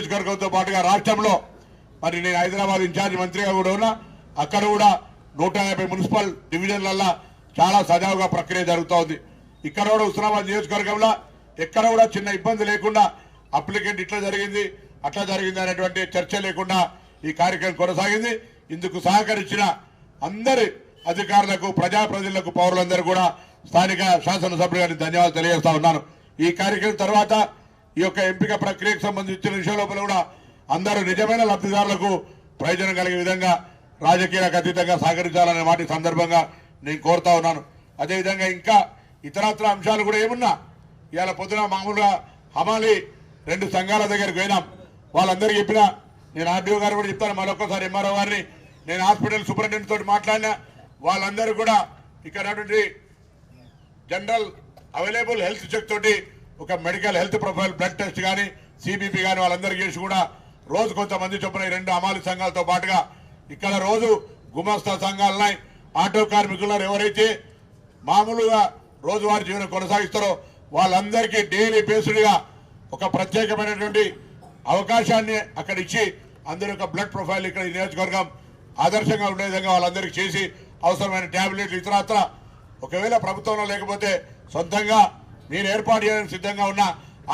నియోజకవర్గంతో పాటుగా రాష్ట్రంలో మరి నేను హైదరాబాద్ ఇన్ఛార్జ్ మంత్రిగా కూడా ఉన్నా. అక్కడ కూడా 150 మున్సిపల్ డివిజన్లల్లో చాలా సజావుగా ప్రక్రియ జరుగుతూ ఉంది. ఇక్కడ కూడా హుస్నాబాద్ నియోజకవర్గంలో ఎక్కడ కూడా చిన్న ఇబ్బంది లేకుండా అప్లికెంట్ ఇట్లా జరిగింది అట్లా జరిగింది అనేటువంటి చర్చ లేకుండా ఈ కార్యక్రమం కొనసాగింది. ఇందుకు సహకరించిన అందరి అధికారులకు, ప్రజాప్రతినిధులకు, పౌరులందరూ కూడా స్థానిక శాసనసభ్యులు గారికి ధన్యవాదాలు తెలియజేస్తా ఉన్నాను. ఈ కార్యక్రమం తర్వాత ఈ యొక్క ఎంపిక ప్రక్రియకు సంబంధించిన విషయం లోపల కూడా అందరూ నిజమైన లబ్ధిదారులకు ప్రయోజనం కలిగే విధంగా రాజకీయాలకు అతీతంగా సహకరించాలనే మాట సందర్భంగా నేను కోరుతా ఉన్నాను. అదేవిధంగా ఇంకా ఇతరత్ర అంశాలు కూడా ఏమున్నా ఇవాళ పొద్దున మామూలుగా హమాలి 2 సంఘాల దగ్గరికి పోయినాం. వాళ్ళందరికీ చెప్పినా, నేను ఆర్డీఓ గారు కూడా చెప్తాను, మరొకసారి ఎంఆర్ఓ గారిని, నేను హాస్పిటల్ సూపరింటెండెంట్ తోటి మాట్లాడినా. వాళ్ళందరూ కూడా ఇక్కడ జనరల్ అవైలబుల్ హెల్త్ చెక్ తోటి ఒక medical health profile, blood test కానీ, సిబిపి కానీ వాళ్ళందరికీ చేసి కూడా రోజు కొంతమంది చొప్పున 2 హమాలి సంఘాలతో పాటుగా ఇక్కడ రోజు గుమస్తా సంఘాలున్నాయి. ఆటో కార్మికులు ఎవరైతే మామూలుగా రోజువారీ జీవనం కొనసాగిస్తారో వాళ్ళందరికీ డైలీ బేస్డ్గా ఒక ప్రత్యేకమైనటువంటి అవకాశాన్ని అక్కడ ఇచ్చి అందరి యొక్క బ్లడ్ ప్రొఫైల్ ఇక్కడ ఈ నియోజకవర్గం ఆదర్శంగా ఉండే విధంగా వాళ్ళందరికీ చేసి అవసరమైన ట్యాబ్లెట్లు ఇతరత్ర ఒకవేళ ప్రభుత్వంలో లేకపోతే సొంతంగా నేను ఏర్పాటు చేయడానికి సిద్ధంగా ఉన్న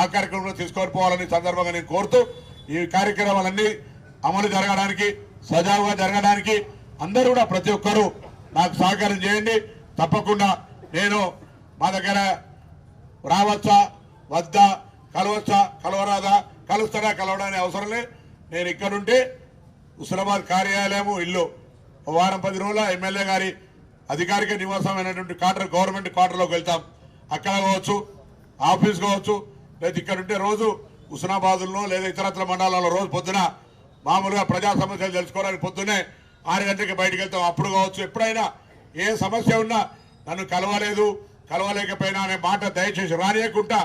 ఆ కార్యక్రమంలో తీసుకొని పోవాలని సందర్భంగా నేను కోరుతూ ఈ కార్యక్రమాలన్నీ అమలు జరగడానికి, సజావుగా జరగడానికి అందరూ కూడా ప్రతి ఒక్కరూ నాకు సహకారం చేయండి. తప్పకుండా నేను మా దగ్గర రావచ్చా, వద్దా, కలవచ్చా, కలవరాదా, కలుస్తాడా, కలవడానికి అవసరం లేదు. నేను ఇక్కడుంటే హుస్నాబాద్ కార్యాలయము ఇల్లు వారం 10 రోజుల ఎమ్మెల్యే గారి అధికారిక నివాసమైనటువంటి క్వార్టర్, గవర్నమెంట్ క్వార్టర్లోకి వెళ్తాం. అక్కడ కావచ్చు, ఆఫీస్ కావచ్చు, లేదా ఇక్కడ ఉంటే రోజు హుస్నాబాద్లో లేదా ఇతరత్ర మండలాల్లో రోజు పొద్దున మామూలుగా ప్రజా సమస్యలు తెలుసుకోవడానికి పొద్దున్నే 6 గంటలకి బయటకు వెళ్తాం. అప్పుడు కావచ్చు, ఎప్పుడైనా ఏ సమస్య ఉన్నా నన్ను కలవలేకపోయినా అనే మాట దయచేసి రానియకుండా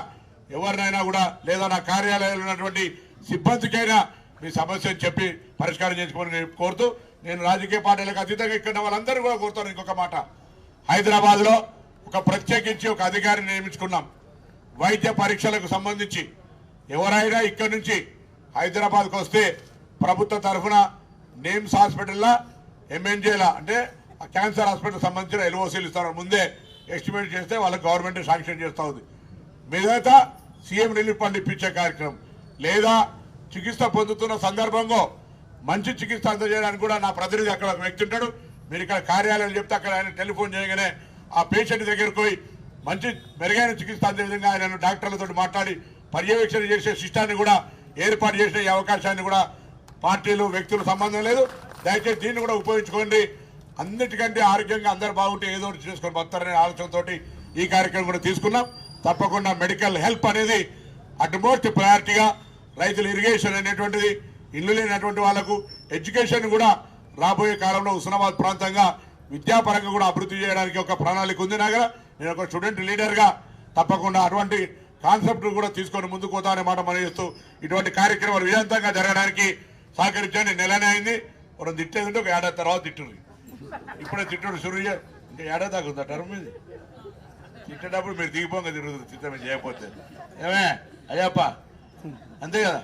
ఎవరినైనా కూడా లేదా నా కార్యాలయంలో ఉన్నటువంటి సిబ్బందికైనా మీ సమస్యను చెప్పి పరిష్కారం చేసుకోమని నేను కోరుతూ, నేను రాజకీయ పార్టీలకు అతీతంగా ఇక్కడ వాళ్ళందరూ కూడా కోరుతాను. ఇంకొక మాట, హైదరాబాద్లో ఒక ప్రత్యేకించి ఒక అధికారిని నియమించుకున్నాం. వైద్య పరీక్షలకు సంబంధించి ఎవరైనా ఇక్కడి నుంచి హైదరాబాద్కు వస్తే ప్రభుత్వ తరఫున నేమ్స్ హాస్పిటల్లో ఎంఎన్జేలా అంటే క్యాన్సర్ హాస్పిటల్ సంబంధించిన ఎల్ఓసీలు ఇస్తారు. ముందే ఎస్టిమేట్ చేస్తే వాళ్ళకి గవర్నమెంట్ శాంక్షన్ చేస్తూ ఉంది. మిగతా సీఎం రిలీఫ్ ఫండ్ ఇప్పించే కార్యక్రమం లేదా చికిత్స పొందుతున్న సందర్భంలో మంచి చికిత్స అందజేయడానికి కూడా నా ప్రతినిధి అక్కడ ఒక వ్యక్తి ఉంటాడు. మీరు ఇక్కడ కార్యాలయాలు చెప్తే అక్కడ ఆయన టెలిఫోన్ చేయగానే ఆ పేషెంట్ దగ్గరకు పోయి మంచి మెరుగైన చికిత్స అందే విధంగా ఆయన డాక్టర్లతో మాట్లాడి పర్యవేక్షణ చేసే సిస్టాన్ని కూడా ఏర్పాటు చేసే ఈ అవకాశాన్ని కూడా పార్టీలు, వ్యక్తులు సంబంధం లేదు. దయచేసి దీన్ని కూడా ఉపయోగించుకోండి. అన్నిటికంటే ఆరోగ్యంగా అందరు బాగుంటే ఏదో ఒకటి చేసుకొని బతారనే ఆలోచనతో ఈ కార్యక్రమం కూడా తీసుకున్నాం. తప్పకుండా మెడికల్ హెల్ప్ అనేది అట్మోస్ట్ ప్రయారిటీగా, రైతులు ఇరిగేషన్ అనేటువంటిది, ఇల్లు లేనటువంటి వాళ్లకు ఎడ్యుకేషన్ కూడా రాబోయే కాలంలో హుస్నాబాద్ ప్రాంతంగా విద్యాపరంగా కూడా అభివృద్ధి చేయడానికి ఒక ప్రణాళిక ఉంది. నాగా నేను ఒక స్టూడెంట్ లీడర్గా తప్పకుండా అటువంటి కాన్సెప్ట్ కూడా తీసుకొని ముందుకు పోతామనే మాట మనం చేస్తూ ఇటువంటి కార్యక్రమాలు విజయవంతంగా జరగడానికి సహకరించండి. నెలనే అయింది, మనం తిట్టేది ఉంటే ఒక ఏడాది తర్వాత తిట్టుడు. ఇప్పుడే తిట్టుడు షురు ఇంకా ఏడాది దాకా ఉందా టర్మ్ ఇది. తిట్టేటప్పుడు మీరు దిగిపోగా తిరుగుతుంది చిత్తం చేయకపోతే. ఏమే అయ్యప్ప అంతే కదా,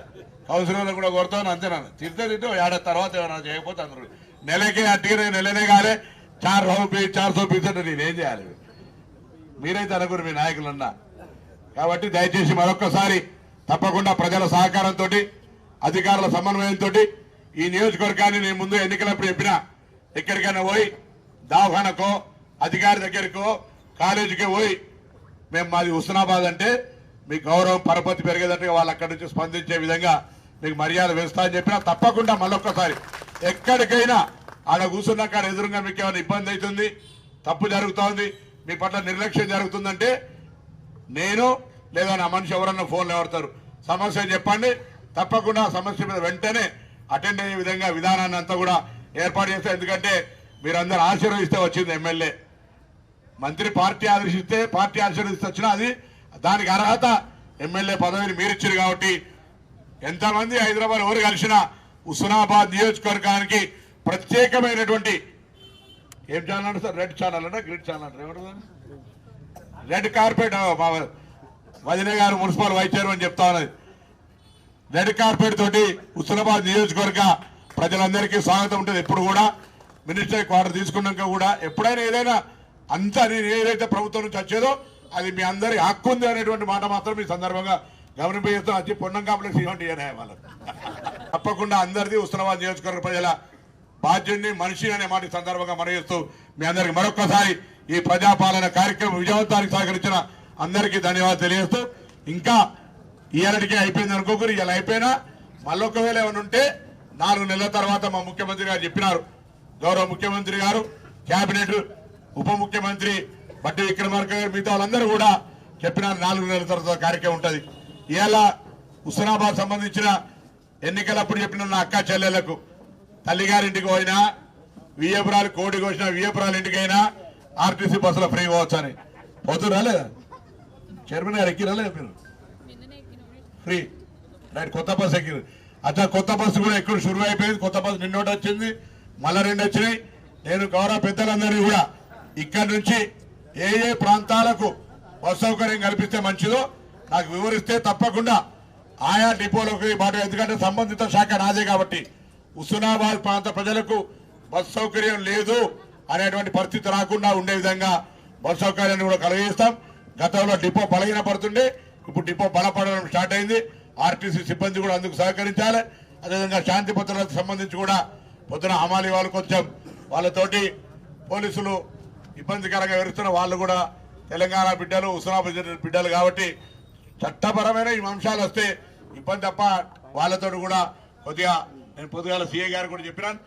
కౌన్సిలర్లు కూడా కొడతాను అంతేనా. తిట్టే ఏడాది తర్వాత ఏమైనా చేయకపోతే అందరూ నెలకే అట్టిగా నెలనే కాలే 400 అంటే నేనేం చేయాలి? మీరైతే అనుకుని మీ నాయకులన్నా. కాబట్టి దయచేసి మరొక్కసారి తప్పకుండా ప్రజల సహకారంతో, అధికారుల సమన్వయంతో ఈ నియోజకవర్గాన్ని నేను ముందు ఎన్నికలప్పుడు చెప్పినా, ఎక్కడికైనా పోయి దవాఖానకో, అధికారి దగ్గరకో, కాలేజీకి పోయి మేము మాది హుస్నాబాద్ అంటే మీ గౌరవం, పరపతి పెరిగేటట్టుగా వాళ్ళు అక్కడి నుంచి స్పందించే విధంగా మీకు మర్యాద వేస్తా అని చెప్పినా తప్పకుండా మళ్ళొక్కసారి ఎక్కడికైనా ఆడ కూర్చున్న కాడ ఎదురుగా మీకు ఏమైనా ఇబ్బంది అవుతుంది, తప్పు జరుగుతోంది, మీ పట్ల నిర్లక్ష్యం జరుగుతుందంటే నేను లేదా నా మనిషి ఎవరన్నా ఫోన్లు ఎవరుతారు, సమస్య చెప్పండి. తప్పకుండా సమస్య మీద వెంటనే అటెండ్ అయ్యే విధంగా విధానాన్ని అంతా కూడా ఏర్పాటు చేస్తాం. ఎందుకంటే మీరందరూ ఆశీర్వదిస్తే వచ్చింది ఎమ్మెల్యే. మంత్రి పార్టీ ఆశీర్వదిస్తే వచ్చినా అది దానికి అర్హత ఎమ్మెల్యే పదవిని మీరిచ్చారు. కాబట్టి ఎంతమంది హైదరాబాద్ ఎవరు కలిసినా హుస్నాబాద్ నియోజకవర్గానికి ప్రత్యేకమైనటువంటి ఏం ఛానల్ అంటే సార్, రెడ్ ఛానల్ అంటే గ్రీన్ ఛానల్ అంటే ఏమంటుంది, రెడ్ కార్పెట్. మా వదిన గారు మున్సిపల్ వైస్ చైర్మన్ చెప్తా ఉన్నది. రెడ్ కార్పెట్ తోటి హుస్నాబాద్ నియోజకవర్గ ప్రజలందరికీ స్వాగతం ఉంటుంది. ఎప్పుడు కూడా మినిస్టర్ క్వార్టర్ తీసుకున్నాక కూడా ఎప్పుడైనా ఏదైనా అంతా నేను ఏదైతే ప్రభుత్వం నుంచి వచ్చేదో అది మీ అందరి హక్కు ఉంది అనేటువంటి మాట మాత్రం ఈ సందర్భంగా గమనింపజేస్తాం. వచ్చి పొన్నం కాంప్లెక్స్ ఇవ్వండి వాళ్ళకి తప్పకుండా అందరిది హుస్నాబాద్ నియోజకవర్గ ప్రజల బాధ్యుడిని మనిషి అనే మాట ఈ సందర్భంగా మనవిస్తూ మీ అందరికి మరొకసారి ఈ ప్రజాపాలన కార్యక్రమం విజయవంతానికి సహకరించిన అందరికీ ధన్యవాదాలు తెలియజేస్తూ ఇంకా ఇయర్కి అయిపోయింది అనుకోకరు, ఇలా అయిపోయినా మళ్ళొకవేళ ఏమైనా ఉంటే 4 నెలల తర్వాత మా ముఖ్యమంత్రి గారు చెప్పినారు, గౌరవ ముఖ్యమంత్రి గారు, కేబినెట్ ఉప ముఖ్యమంత్రి బట్టి విక్రమార్క గారు మిగతా వాళ్ళందరూ కూడా చెప్పినారు 4 నెలల తర్వాత కార్యక్రమం ఉంటుంది. ఇవాళ హుస్నాబాద్ సంబంధించిన ఎన్నికలప్పుడు చెప్పిన నా అక్క చెల్లెలకు తల్లిగారింటికి పోయినా వియ్యపురాలు కోడి కోసిన వియ్యపురాలు ఇంటికైనా ఆర్టీసీ బస్సులో ఫ్రీ పోవచ్చు అని పోతున్నా లేదా? చైర్మన్ గారు ఎక్కిరా లేదా మీరు? Free right. కొత్త బస్సు ఎక్కిరు. అట్లా కొత్త బస్సు కూడా ఎక్కడ షురు అయిపోయింది. కొత్త బస్సు నిన్నోటి వచ్చింది, మళ్ళా 2 వచ్చినాయి. నేను గౌరవ పెద్దలందరినీ కూడా ఇక్కడి నుంచి ఏ ఏ ప్రాంతాలకు బస్సు సౌకర్యం కల్పిస్తే మంచిదో నాకు వివరిస్తే తప్పకుండా ఆయా డిపోలోకి మాట, ఎందుకంటే సంబంధిత శాఖ నాదే కాబట్టి హుస్నాబాద్ ప్రాంత ప్రజలకు బస్సు సౌకర్యం లేదు అనేటువంటి పరిస్థితి రాకుండా ఉండే విధంగా బస్సు సౌకర్యాన్ని కూడా కలిగిస్తాం. గతంలో డిపో బలహీన పడుతుండే, ఇప్పుడు డిపో బలపడడం స్టార్ట్ అయింది. ఆర్టీసీ సిబ్బంది కూడా అందుకు సహకరించాలి. అదేవిధంగా శాంతి భద్రతలకు సంబంధించి కూడా పొద్దున హమాలి వాళ్ళు కొంచెం వాళ్ళతోటి పోలీసులు ఇబ్బందికరంగా వివరిస్తున్న వాళ్ళు కూడా తెలంగాణ బిడ్డలు, హుస్నాబాద్ బిడ్డలు కాబట్టి చట్టపరమైన ఈ అంశాలు వస్తే ఇబ్బంది తప్ప వాళ్ళతో కూడా కొద్దిగా నేను పొద్దుగాల సీఏ గారు కూడా చెప్పినాను.